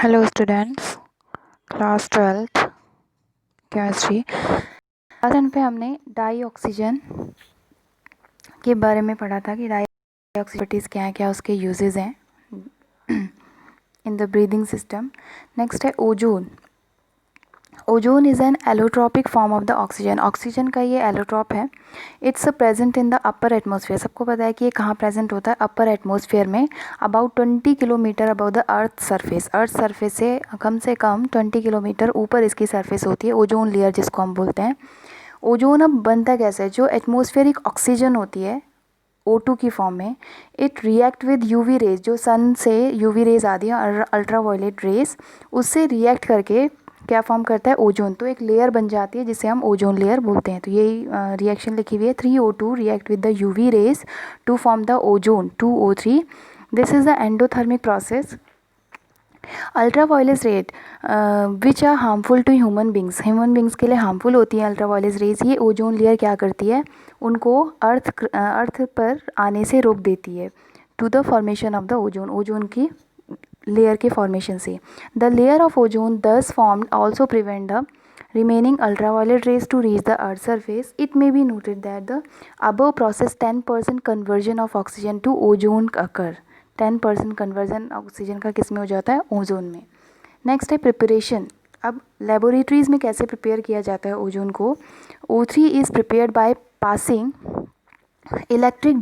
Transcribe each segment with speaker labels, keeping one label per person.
Speaker 1: Hello students, class 12th chemistry. Class 10 पे हमने die oxygen के बारे में पढ़ा था कि डाई ऑक्सीजन क्या है, क्या उसके यूजेस हैं in the breathing system. Next है ozone. Ozone is an allotropic form of the oxygen. Oxygen का ये एलोट्रॉप है। It's present in the upper atmosphere. सबको पता है कि ये कहाँ प्रेजेंट होता है? अपर एटमॉस्फेयर में, about 20 kilometre above the earth surface. Earth surface से कम 20 किलोमीटर ऊपर इसकी सरफेस होती है, ओजोन लेयर जिसको हम बोलते हैं। ओजोन अब बनता कैसे है? जो एटमॉस्फेरिक ऑक्सीजन होती है O2 की फॉर्म में, it react with UV rays. जो सन से यूवी रेज आती है, अल्ट्रा वायलेट रेज, उससे रिएक्ट करके क्या फॉर्म करता है? ओजोन। तो एक लेयर बन जाती है जिसे हम ओजोन लेयर बोलते हैं। तो यही रिएक्शन लिखी हुई है, 3O2 react with the UV rays to form the ozone 2O3। This is the endothermic process. Ultraviolet rays which are harmful to human beings के लिए हार्मफुल होती है अल्ट्रा वायलेट रेज। ये ओजोन लेयर क्या करती है? उनको अर्थ पर आने से रोक देती है, to the formation of the ozone. Ozone की लेयर के फॉर्मेशन से। The layer of ozone thus formed also prevent the remaining ultraviolet rays to reach the earth's surface. It may be noted that the above process 10% conversion of oxygen to ozone occur. 10% conversion oxygen का किस में हो जाता है? Ozone में। Next है preparation. अब laboratories में कैसे प्रिपेयर किया जाता है ओजोन को? O3 is prepared by passing electric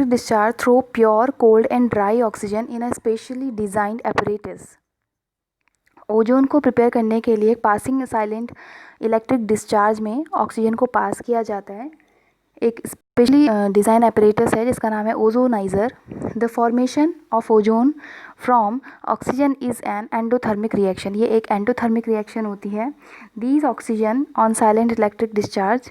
Speaker 1: discharge through pure cold and dry oxygen in a specially designed apparatus. Ozone को प्रिपेयर करने के लिए पासिंग साइलेंट इलेक्ट्रिक डिस्चार्ज में ऑक्सीजन को पास किया जाता है। एक स्पेशली डिज़ाइन एपरेटस है जिसका नाम है ozoniser. The formation of ozone from oxygen is an endothermic reaction. ये एक एंडोथर्मिक रिएक्शन होती है। These oxygen on silent electric discharge.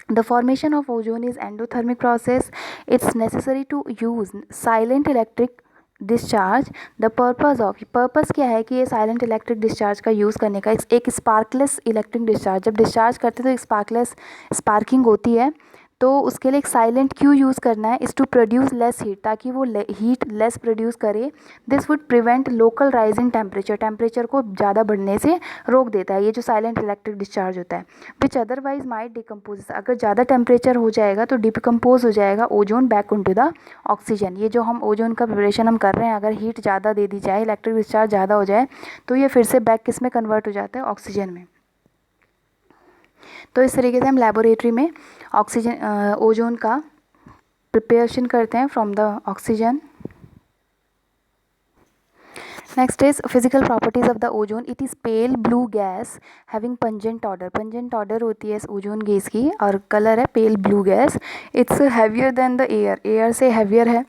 Speaker 1: The formation of ozone is endothermic process. It's necessary to use silent electric discharge. The purpose क्या है कि ये silent electric discharge का use करने का? एक स्पार्कलेस इलेक्ट्रिक डिस्चार्ज। जब डिस्चार्ज करते तो एक स्पार्किंग होती है, तो उसके लिए एक साइलेंट क्यों यूज़ करना है? Is to produce less heat, ताकि वो हीट लेस प्रोड्यूस करे। This would prevent local rise in temperature को ज़्यादा बढ़ने से रोक देता है ये जो साइलेंट इलेक्ट्रिक डिस्चार्ज होता है। विच अदरवाइज माइट डिकम्पोज। अगर ज़्यादा टेम्परेचर हो जाएगा तो डिकम्पोज हो जाएगा ozone back into the oxygen. ये जो हम ओजोन का प्रिपरेशन हम कर रहे हैं, अगर हीट ज़्यादा दे दी जाए, इलेक्ट्रिक डिस्चार्ज ज़्यादा हो जाए, तो ये फिर से बैक किस में कन्वर्ट हो जाता है? ऑक्सीजन में। तो इस तरीके से हम लेबोरेटरी में ऑक्सीजन ओजोन का प्रिपरेशन करते हैं from the oxygen. Next is physical properties of the ozone. It is pale blue gas having pungent order. Pungent order होती है इस ओजोन गैस की, और कलर है pale blue gas. It's heavier than the air. Air से heavier है।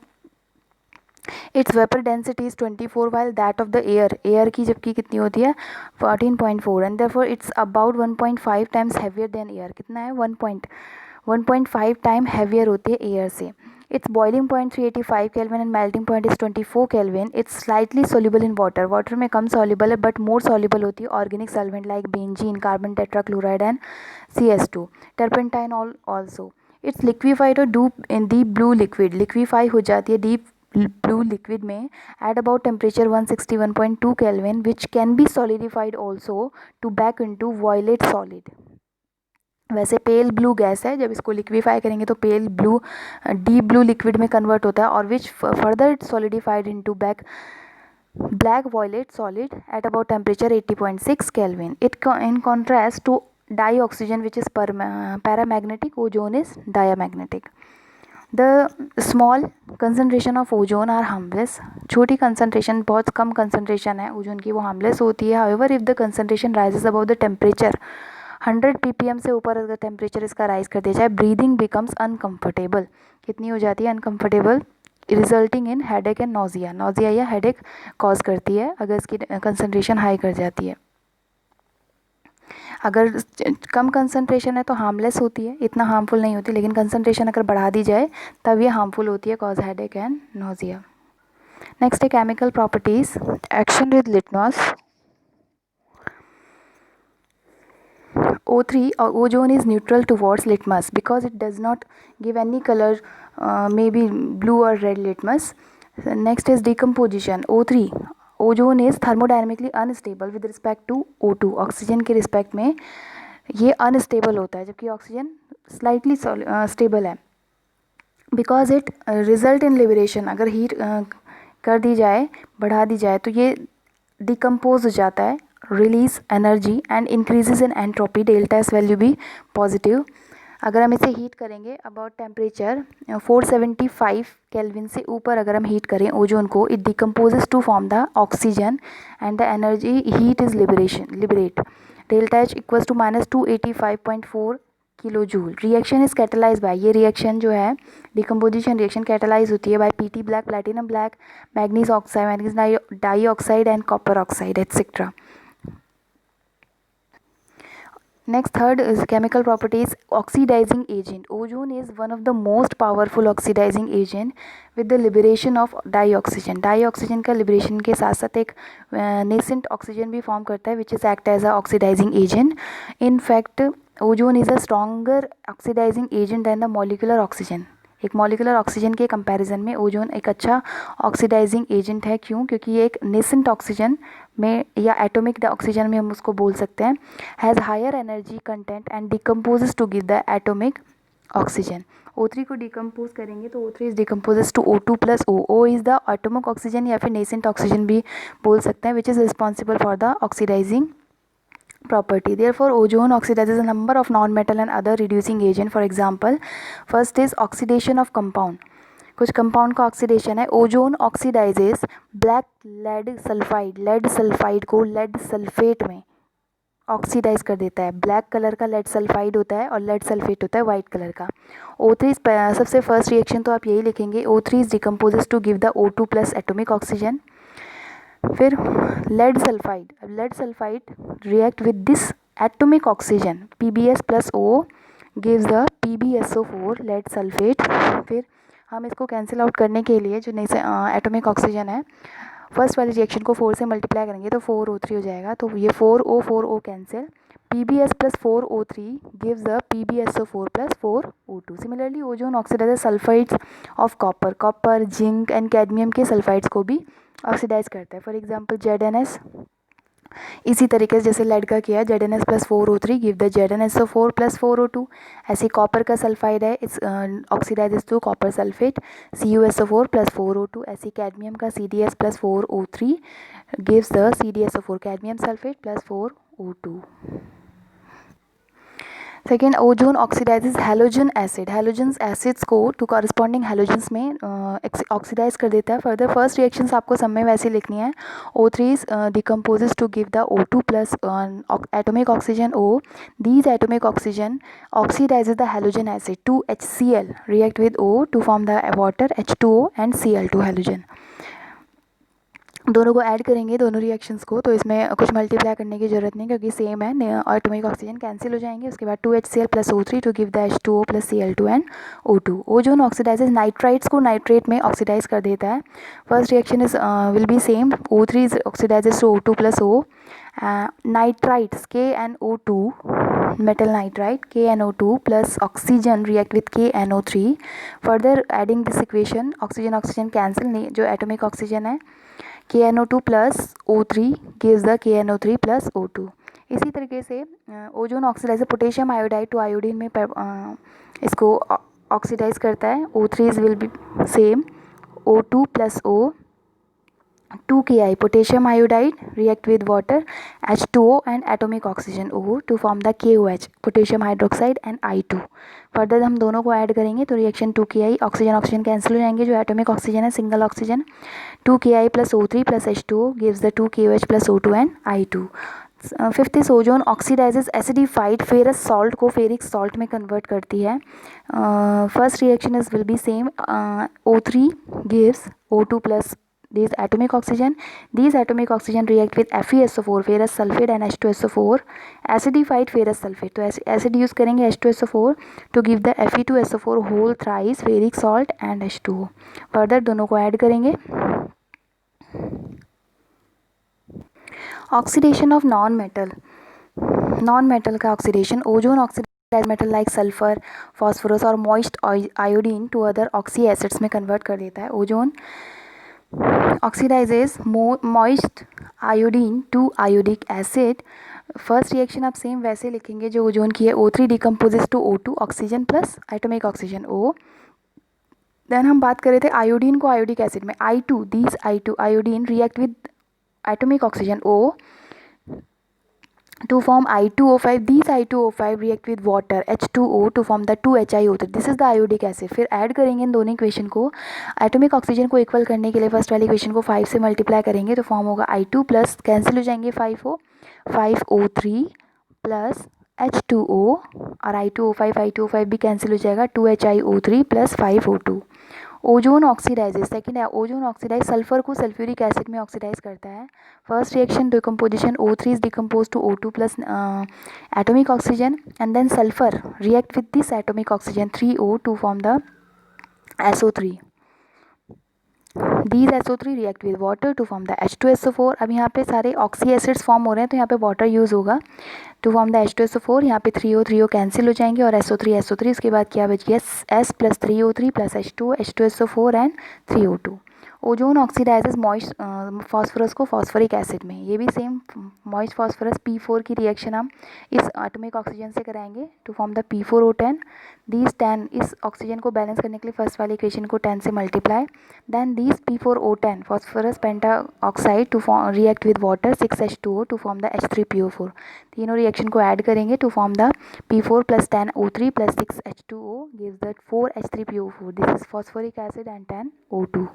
Speaker 1: It's vapour density is 24 while that of the air की जबकि कितनी होती है? 14.4। And therefore it's about 1.5 times heavier than air. कितना है? 1.5 टाइम हैवियर होती है एयर से। It's boiling point 385 kelvin and melting point is 24 kelvin. It's slightly soluble in water. Water में कम सोल्यूबल है बट मोर सोल्यूबल होती है organic solvent like benzene, carbon tetrachloride and CH2, turpentine also. It's liquefied और deep blue liquid. Liquefy हो जाती है deep blue liquid में at about temperature 161.2 Kelvin, which can be solidified also to back into violet solid. वैसे pale blue gas है, जब इसको liquefy करेंगे तो pale blue deep blue liquid में कन्वर्ट होता है, और which further solidified into black violet solid at about temperature 80.6 Kelvin. It in contrast to dioxygen which is paramagnetic, ozone is diamagnetic. The small concentration of ozone are harmless. छोटी concentration, बहुत कम concentration है ozone की, वो harmless होती है। However if the concentration rises about the temperature 100 ppm से ऊपर अगर टेम्परेचर इसका राइज कर दिया जाए, ब्रीदिंग बिकम्स अनकम्फर्टेबल। कितनी हो जाती है? Uncomfortable, resulting in headache and nausea. Nausea या हेडेक कॉज करती है अगर इसकी कंसनट्रेशन हाई कर जाती है। अगर कम कंसनट्रेशन है तो हार्मलेस होती है, इतना हार्मफुल नहीं होती, लेकिन कंसनट्रेशन अगर बढ़ा दी जाए तब ये हार्मफुल होती है, cause headache and nausea. Next है chemical properties. Action with litmus. O3 or ozone is neutral towards litmus because it does not give any color, maybe blue or red litmus. Next is decomposition O3. Ozone is thermodynamically unstable with respect to O2. Oxygen के respect में ये unstable होता है जबकि oxygen slightly stable है. Because it result in liberation. अगर heat कर दी जाए, बढ़ा दी जाए तो ये डिकम्पोज हो जाता है, release energy and increases in entropy. Delta S value भी पॉजिटिव. अगर हम इसे हीट करेंगे अबाउट टेम्परेचर 475 केल्विन से ऊपर अगर हम हीट करें ओजोन को, it decomposes to form the oxygen and the energy heat is liberate. Delta H equals to -285.4 kilojoule. Reaction is catalyse by, ये रिएक्शन जो है डिकम्पोजिशन रिएक्शन कैटेलाइज होती है by PT black, platinum black, manganese oxide, manganese dioxide and copper oxide etcetera. Next, third is chemical properties. Oxidizing agent. Ozone is one of the most powerful oxidizing agent with the liberation of dioxygen. Dioxygen का liberation के साथ साथ एक nascent oxygen भी form करता है which is act as a oxidizing agent. In fact, ozone is a stronger oxidizing agent than the molecular oxygen. एक molecular oxygen के कंपैरिजन में ओजोन एक अच्छा ऑक्सीडाइजिंग एजेंट है. क्यों? क्योंकि ये एक नेसेंट ऑक्सीजन में या एटॉमिक ऑक्सीजन में हम उसको बोल सकते हैं. Has higher energy content and decomposes to give the atomic oxygen. O3 को डिकम्पोज करेंगे तो O3 is decomposes to O2 plus O. O is the atomic oxygen या फिर नेसेंट ऑक्सीजन भी बोल सकते हैं which is responsible for the oxidising property. Therefore, ozone oxidizes a number of non-metal and other reducing agent. For example, first is oxidation of compound. कुछ compound का oxidation है. Ozone oxidises black lead sulphide. Lead sulphide को lead sulphate में oxidise कर देता है. Black colour का lead sulphide होता है और लेड सल्फेट होता है वाइट कलर का. O3 सबसे फर्स्ट रिएक्शन तो आप यही लिखेंगे. O3 is decomposes to give the O2 plus atomic oxygen. फिर lead sulphide react with this atomic oxygen PbS plus O gives the PbSO4 lead sulphate. फिर हम इसको कैंसिल आउट करने के लिए जो एटॉमिक ऑक्सीजन है फर्स्ट वाली रिएक्शन को 4 से मल्टीप्लाई करेंगे तो 4O3 हो जाएगा. तो ये 4O cancel. PbS plus 4O3 gives the PbSO4 plus 4O2. Similarly ozone oxidise sulphides of copper, zinc and cadmium के सल्फाइड्स को भी ऑक्सीडाइज करता है. फॉर एग्जांपल ZnS इसी तरीके से जैसे लेड का किया ZnS plus 4O3 give the ZnSO4 plus 4O2. ऐसे कॉपर का सल्फाइड है it's oxidises to copper sulphate CuSO4 plus 4O2. ऐसे कैडमियम का CdS plus 4O3 gives the CdSO4 cadmium sulphate plus 4O2. Second, ozone oxidises halogen acid. Halogen acids को to corresponding halogens में oxidise कर देता है. Further first reactions आपको सब में वैसे लिखनी है. O3 decomposes to give the O2 plus atomic oxygen O. These atomic oxygen oxidises the halogen acid to HCl react with O to form the water H2O and Cl2 halogen. दोनों को add करेंगे दोनों reactions को तो इसमें कुछ multiply करने की ज़रूरत नहीं क्योंकि सेम है. एटॉमिक ऑक्सीजन कैंसिल हो जाएंगे. उसके बाद 2HCl plus O3 to give the H2O plus Cl2 and O2. Ozone oxidises nitrites को नाइट्रेट में ऑक्सीडाइज कर देता है. First reaction is will be same. O3 is oxidises to O2 plus O. Nitrites KNO2 metal nitride KNO2 plus oxygen react with KNO3. further adding this equation oxygen cancel जो atomic oxygen है KNO2 plus O3 gives the KNO3 plus O2. इसी तरीके से ozone oxidise potassium iodide to iodine में इसको oxidise करता है. O3 will be same O2 plus O 2Ki potassium iodide react with water H2O and atomic oxygen O to form the KOH potassium hydroxide and I2. Further हम दोनों को add करेंगे तो reaction 2Ki oxygen cancel हो जाएंगे. जो atomic oxygen है single oxygen 2Ki plus O3 plus H2O gives the 2KOH plus O2 and I2. Fifth is ozone oxidises acidified ferrous salt को फेरिक सॉल्ट में कन्वर्ट करती है. First reaction is will be same. O3 gives O2 plus these atomic oxygen. These atomic oxygen react with FeSO4 ferrous sulfate and H2SO4 acidified ferrous sulfate. तो acid use करेंगे H2SO4 to give the Fe2SO4 whole thrice ferric salt and H2O. further दोनों को add करेंगे. Oxidation of non metal का oxidation. Ozone oxidise metal like sulphur phosphorus और moist iodine to other oxy acids में convert कर देता है. Ozone oxidises moist iodine to iodic acid. First reaction आप सेम वैसे लिखेंगे जो ओजोन की है, O3 decomposes to O2 oxygen plus atomic oxygen O। Then हम बात कर रहे थे आयोडीन को आयोडिक एसिड में, I2 these I2 iodine react with atomic oxygen O to form I2O5. These I2O5 react with water H2O to form the 2HiO3. This is the iodic acid. फिर add करेंगे इन दोनों equation को, atomic oxygen को equal करने के लिए first वाली equation को 5 से मल्टीप्लाई करेंगे तो फॉर्म होगा I2 प्लस कैंसिल हो जाएंगे 5O3 प्लस H2O और I2O5 भी कैंसिल हो जाएगा 2HiO3 plus 5O2। Ozone oxidises, second है ओजोन ऑक्सीडाइज सल्फर को सल्फ्यूरिक एसिड में ऑक्सीडाइज करता है। First reaction decomposition O3 is decompose to O2 plus atomic oxygen and then sulphur react with this atomic oxygen 3O to form the SO3। These SO3 react with water to form the H2SO4। अब यहाँ पे सारे oxy acids form हो रहे हैं तो यहाँ पे वाटर यूज़ होगा टू फॉर्म द H2SO4। यहाँ पे 3O कैंसिल हो जाएंगे और SO3 उसके बाद क्या बच गया S plus 3O3 plus H2SO4 and 3O2। Ozone oxidises moist phosphorus को फॉस्फोरिक एसिड में, ये भी सेम मॉइस्ट फॉस्फोरस P4 की रिएक्शन हम इस एटॉमिक ऑक्सीजन से कराएंगे to form the P4O10। These 10 इस ऑक्सीजन को बैलेंस करने के लिए फर्स्ट वाली इक्वेशन को 10 से multiply, then these P4O10 phosphorus penta oxide to react with water 6H2O to form the H3PO4। तीनों रिएक्शन को ऐड करेंगे to form the P4 plus 10O3 plus 6H2O gives that 4H3PO4। This is phosphoric acid and 10O2।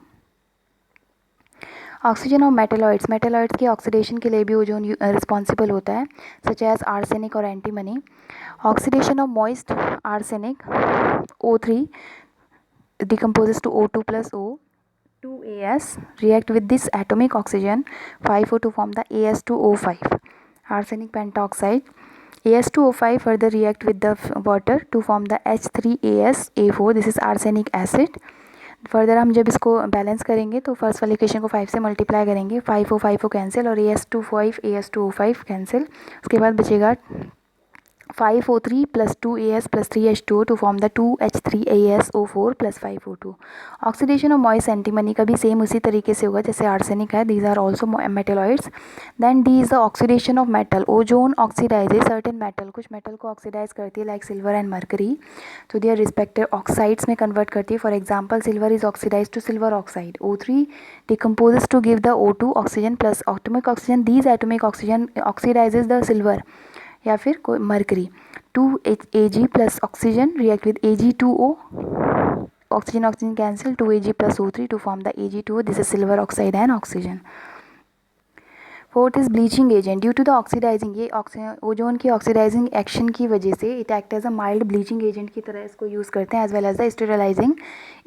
Speaker 1: Oxygen और metalloids, metalloids के oxidation के लिए भी ozone responsible होता है, सच एज आर्सेनिक और antimony. Oxidation of moist arsenic O3 decomposes to O2 plus O 2As react with this atomic oxygen 5O to form the As2O5 arsenic pentoxide। As2O5 further react with the water to form the H3AsA4। this is arsenic acid। Further हम जब इसको balance करेंगे तो first वाली equation को 5 से multiply करेंगे, 5O cancel और As2O5 कैंसिल, उसके बाद बचेगा 5O3 plus 2As plus 3H2O to form the 2H3AsO4 plus 5O2। Oxidation of moist antimony का भी सेम उसी तरीके से होगा जैसे आर्सेनिक है, these are also metalloids. Then the is the oxidation of metal, ozone oxidises certain metal, कुछ metal को ऑक्सीडाइज करती है लाइक सिल्वर एंड मर्करी, तो दे आर रिस्पेक्टिव ऑक्साइड्स में कन्वर्ट करती है। For example silver is oxidise to silver oxide, O3 decomposes to give the O2 oxygen plus atomic oxygen, these atomic oxygen oxidises the silver या फिर कोई mercury. 2Ag plus oxygen react with Ag2O, oxygen cancel 2Ag plus O3 to form the Ag2O, this is silver oxide and oxygen. Fourth is bleaching agent, due to the oxidising, ये ozone की oxidising action की वजह से it act as a mild bleaching agent की तरह इसको use करते हैं, as well as the sterilising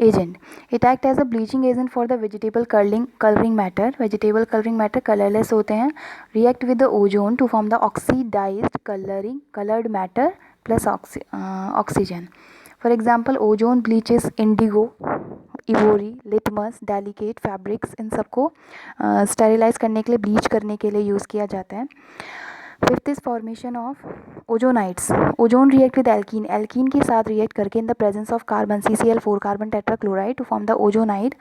Speaker 1: agent. It act as a bleaching agent for the vegetable colouring matter, vegetable colouring matter colourless होते हैं, react with the ozone to form the oxidised coloured matter plus oxygen. For example ozone bleaches indigo, ivory, litmus, delicate fabrics, इन सबको sterilise करने के लिए, bleach करने के लिए यूज़ किया जाता है। Fifth is formation of ozonides, ozone react with alkene, alkene के साथ रिएक्ट करके in the presence of carbon CCl4 carbon tetrachloride to form the ozonide.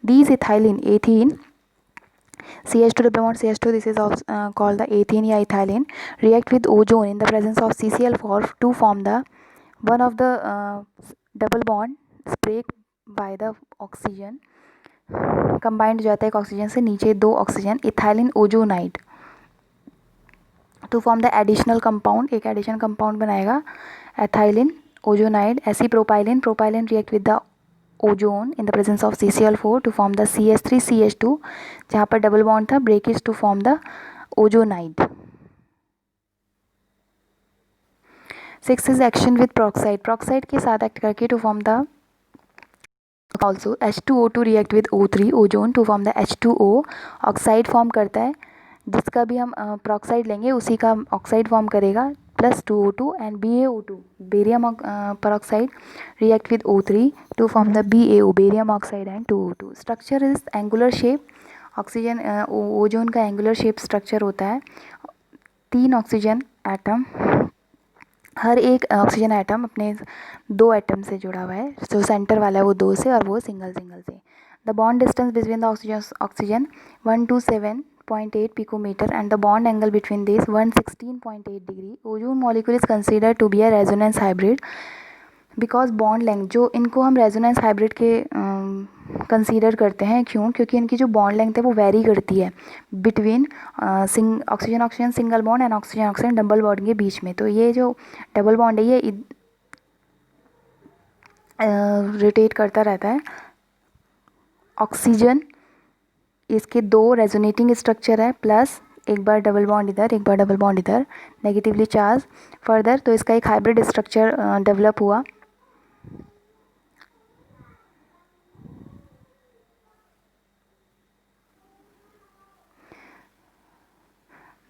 Speaker 1: These ethylene ethene CH2 double bond CH2, this is also called the ethene या ethylene, react with ozone in the presence of CCl4 to form the one of the double bond break by the oxygen, combined हो जाता है एक oxygen से, नीचे 2 oxygen, ethylene ozonide to form the additional compound, एक additional compound बनाएगा ethylene ozonide. ऐसी propylene react with the ozone in the presence of CCl4 to form the CH3CH2, जहाँ पर डबल बॉन्ड था, breakage to form the ozonide. 6 is action with peroxide के साथ act करके to form the also H2O2 react with O3 ozone to form the H2O, oxide form करता है, जिसका भी हम प्रोक्साइड लेंगे उसी का ऑक्साइड फॉर्म करेगा, plus 2O2 and BaO2 barium peroxide react with O3 to form the BaO barium oxide and 2O2। Structure is angular shape, oxygen ozone का एंगुलर शेप स्ट्रक्चर होता है, 3 ऑक्सीजन एटम, हर एक oxygen atom अपने 2 atom से जुड़ा हुआ है, जो सेंटर वाला है वो 2 से और वो सिंगल से। The bond distance between the oxygen 127.8 picometer and the bond angle between these 116.8 degree. Ozone molecule is considered to be a resonance hybrid because bond length जो इनको हम रेजोनेंस हाइब्रिड के कंसीडर करते हैं, क्यों? क्योंकि इनकी जो बॉन्ड लेंथ है वो वेरी करती है between oxygen oxygen single bond and oxygen oxygen double bond के बीच में. तो ये जो डबल बॉन्ड है ये रोटेट करता रहता है. ऑक्सीजन इसके 2 रेजोनेटिंग स्ट्रक्चर है, प्लस एक बार डबल बॉन्ड इधर, एक बार डबल बॉन्ड इधर, नेगेटिवली चार्ज फर्दर. तो इसका एक हाइब्रिड स्ट्रक्चर डेवलप हुआ.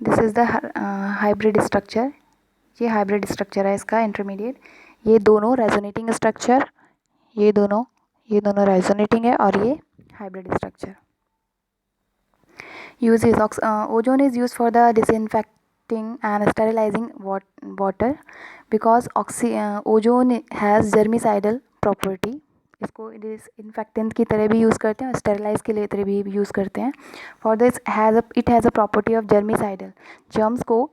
Speaker 1: This is the hybrid structure. ये हाइब्रिड स्ट्रक्चर है इसका इंटरमीडिएट. ये दोनों रेजोनेटिंग स्ट्रक्चर, ये दोनों रेजोनेटिंग है और ये hybrid structure. Uses ozone is used for the disinfecting and sterilizing water because ozone has germicidal property. इसको डिसइंफेक्टेंट की तरह भी यूज़ करते हैं और स्टेरिलाइज के लिए तरह भी यूज़ करते हैं. For this it has a property of germicidal. Germs को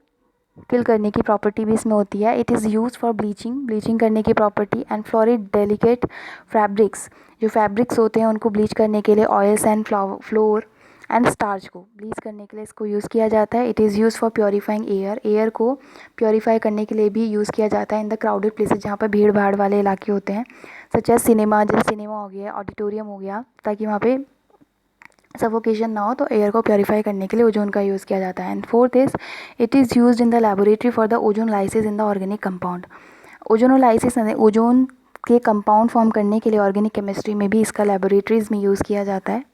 Speaker 1: किल करने की प्रॉपर्टी भी इसमें होती है. It is use for bleaching करने की property and fluoride delicate fabrics. जो फैब्रिक्स होते हैं उनको ब्लीच करने के लिए oils and floor and starch को ब्लीच करने के लिए इसको यूज़ किया जाता है. It is use for purifying air को प्योरीफाई करने के लिए भी यूज़ किया जाता है इन द क्राउडेड प्लेसेस जहाँ पर भीड़ भाड़ वाले इलाके होते हैं, सच एज सिनेमा. जैसे सिनेमा हो गया, ऑडिटोरियम हो गया, ताकि वहाँ पे सफोकेशन ना हो, तो एयर को प्योरीफाई करने के लिए ओजोन का यूज़ किया जाता है. And fourth is it is used in the laboratory for the ozonolysis in the organic compound. Ozonolysis ozone के कंपाउंड फॉर्म करने के लिए ऑर्गेनिक केमिस्ट्री में भी इसका लैबोरेटरीज में यूज़ किया जाता है.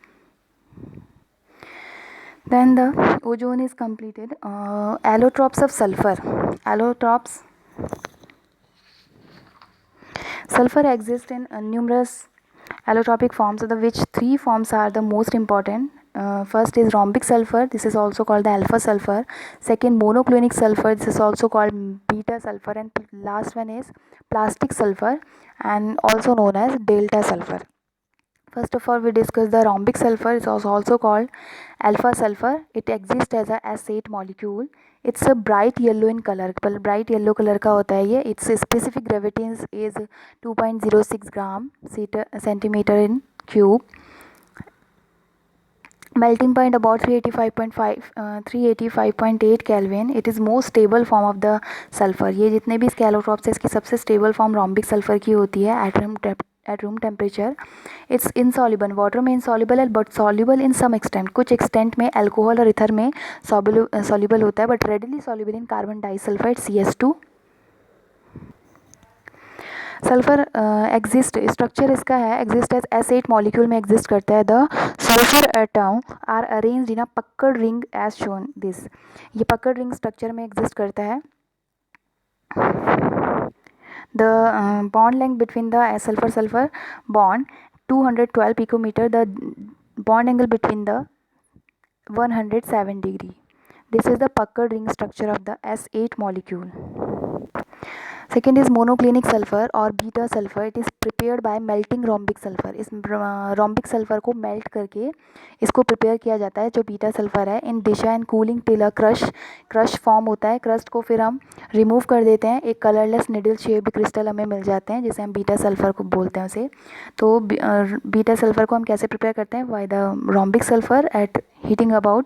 Speaker 1: Then the ozone is completed. Allotropes of sulfur. Sulfur exists in numerous allotropic forms, of which 3 forms are the most important. First is rhombic sulfur. This is also called the alpha sulfur. Second, monoclinic sulfur. This is also called beta sulfur. And last one is plastic sulfur, and also known as delta sulfur. First of all, we discuss the rhombic sulfur. It is also called alpha sulfur. It exists as a S8 molecule. It's a bright yellow in color. Bright yellow color का होता है ये. Its specific gravity is 2.06 gram centimeter in cube. Melting point about 385.8 Kelvin. It is most stable form of the sulfur. ये जितने भी इसके allotropes है, इसकी सबसे स्टेबल फॉर्म रॉम्बिक सल्फर की होती है at room temperature. It's insoluble. Water में insoluble है, but soluble in some extent. कुछ एक्सटेंट में अल्कोहल और इथर में soluble होता है, but readily soluble in carbon disulphide CS2. Sulphur exist, structure इसका है एग्जिस्ट एज S8 मॉलिक्यूल में एग्जिस्ट करता है. The sulphur atom are arranged in a puckered ring as shown this. ये पक्कड़ रिंग स्ट्रक्चर में exist करता है. The bond length between the sulfur bond 212 picometer. The bond angle between the 107 degree. This is the puckered ring structure of the S8 molecule. Second is monoclinic sulfur or beta sulfur. It is prepared by melting rhombic sulfur. इस rhombic sulfur को melt करके इसको prepare किया जाता है जो beta sulfur है. In dish and cooling till a crush form होता है. crust को फिर हम remove कर देते हैं. एक colorless needle shaped crystal हमें मिल जाते हैं जिसे हम beta sulfur को बोलते हैं उसे. तो beta sulfur को हम कैसे prepare करते हैं? By the rhombic sulfur at heating above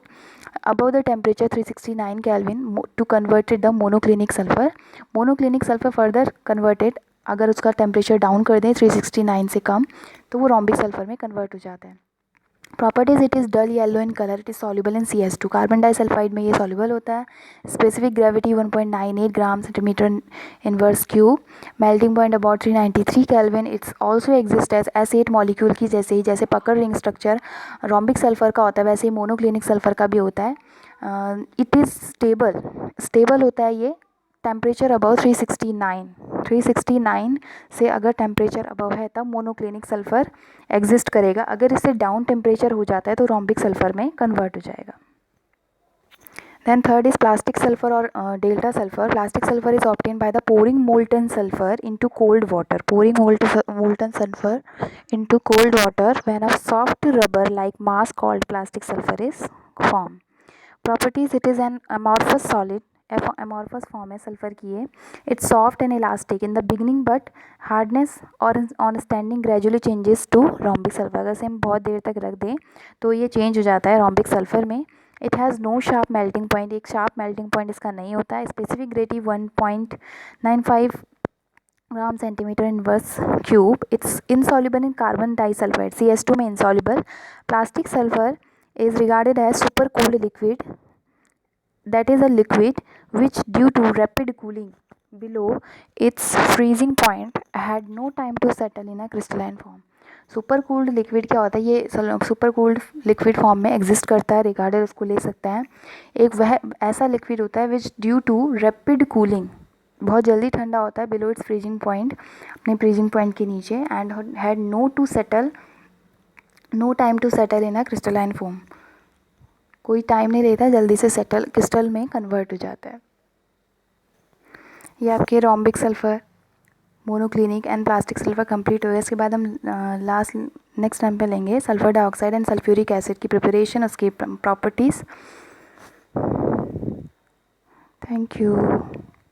Speaker 1: the temperature 369 Kelvin to convert it the monoclinic sulfur. monoclinic sulfur further converted, अगर उसका टेम्परेचर डाउन कर दें 369 से कम, तो वो रॉम्बिक सल्फर में कन्वर्ट हो जाता है. Properties, it is dull yellow in colour. It is soluble in CS2. Carbon disulphide में ये सॉल्युबल होता है. Specific gravity 1.98 gram centimetre inverse cube. Melting point about 393 kelvin. It's also exist as S8 molecule की जैसे पकड़ ring structure रॉम्बिक sulphur का होता है, वैसे ही मोनोक्लिनिक सल्फर का भी होता है. इट इज़ स्टेबल होता है ये. टेम्परेचर अबव 369 से अगर टेम्परेचर अबव है तब मोनोक्लिनिक सल्फर एग्जिस्ट करेगा. अगर इससे डाउन टेम्परेचर हो जाता है तो रॉम्बिक सल्फर में कन्वर्ट हो जाएगा. Then third is plastic sulfur or delta sulfur. Plastic sulfur is obtained by the pouring molten sulfur into cold water. Pouring molten sulfur into cold water when a soft rubber like mass called plastic sulfur is formed. Properties: it is an amorphous solid. Amorphous form है sulphur की है. It's soft and elastic in the beginning but hardness or on standing gradually changes to rhombic sulfur. अगर से हम बहुत देर तक रख दें तो ये चेंज हो जाता है rhombic sulfur में. It has no sharp melting point. एक शार्प मेल्टिंग पॉइंट इसका नहीं होता है. Specific gravity 1.95 gram centimetre inverse cube. It's insoluble in carbon disulphide CH2 में insoluble. Plastic sulphur is regarded as supercooled liquid, that is a liquid which due to rapid cooling below its freezing point had no time to settle in a crystalline form. Super cooled liquid क्या होता है? ये super cooled liquid form में exist करता है, रिगार्डर उसको ले सकता है. एक वह ऐसा लिक्विड होता है which due to rapid cooling, बहुत जल्दी ठंडा होता है बिलो इट्स फ्रीजिंग पॉइंट, अपने फ्रीजिंग पॉइंट के नीचे, and had no time to settle in a crystalline form. कोई टाइम नहीं लेता, जल्दी से सेटल क्रिस्टल में कन्वर्ट हो जाता है. ये आपके rhombic sulphur, monoclinic and plastic sulphur complete हो गया. इसके बाद हम नेक्स्ट टाइम पे लेंगे sulphur dioxide and sulphuric acid की प्रिपरेशन, उसकी प्रॉपर्टीज़. Thank you.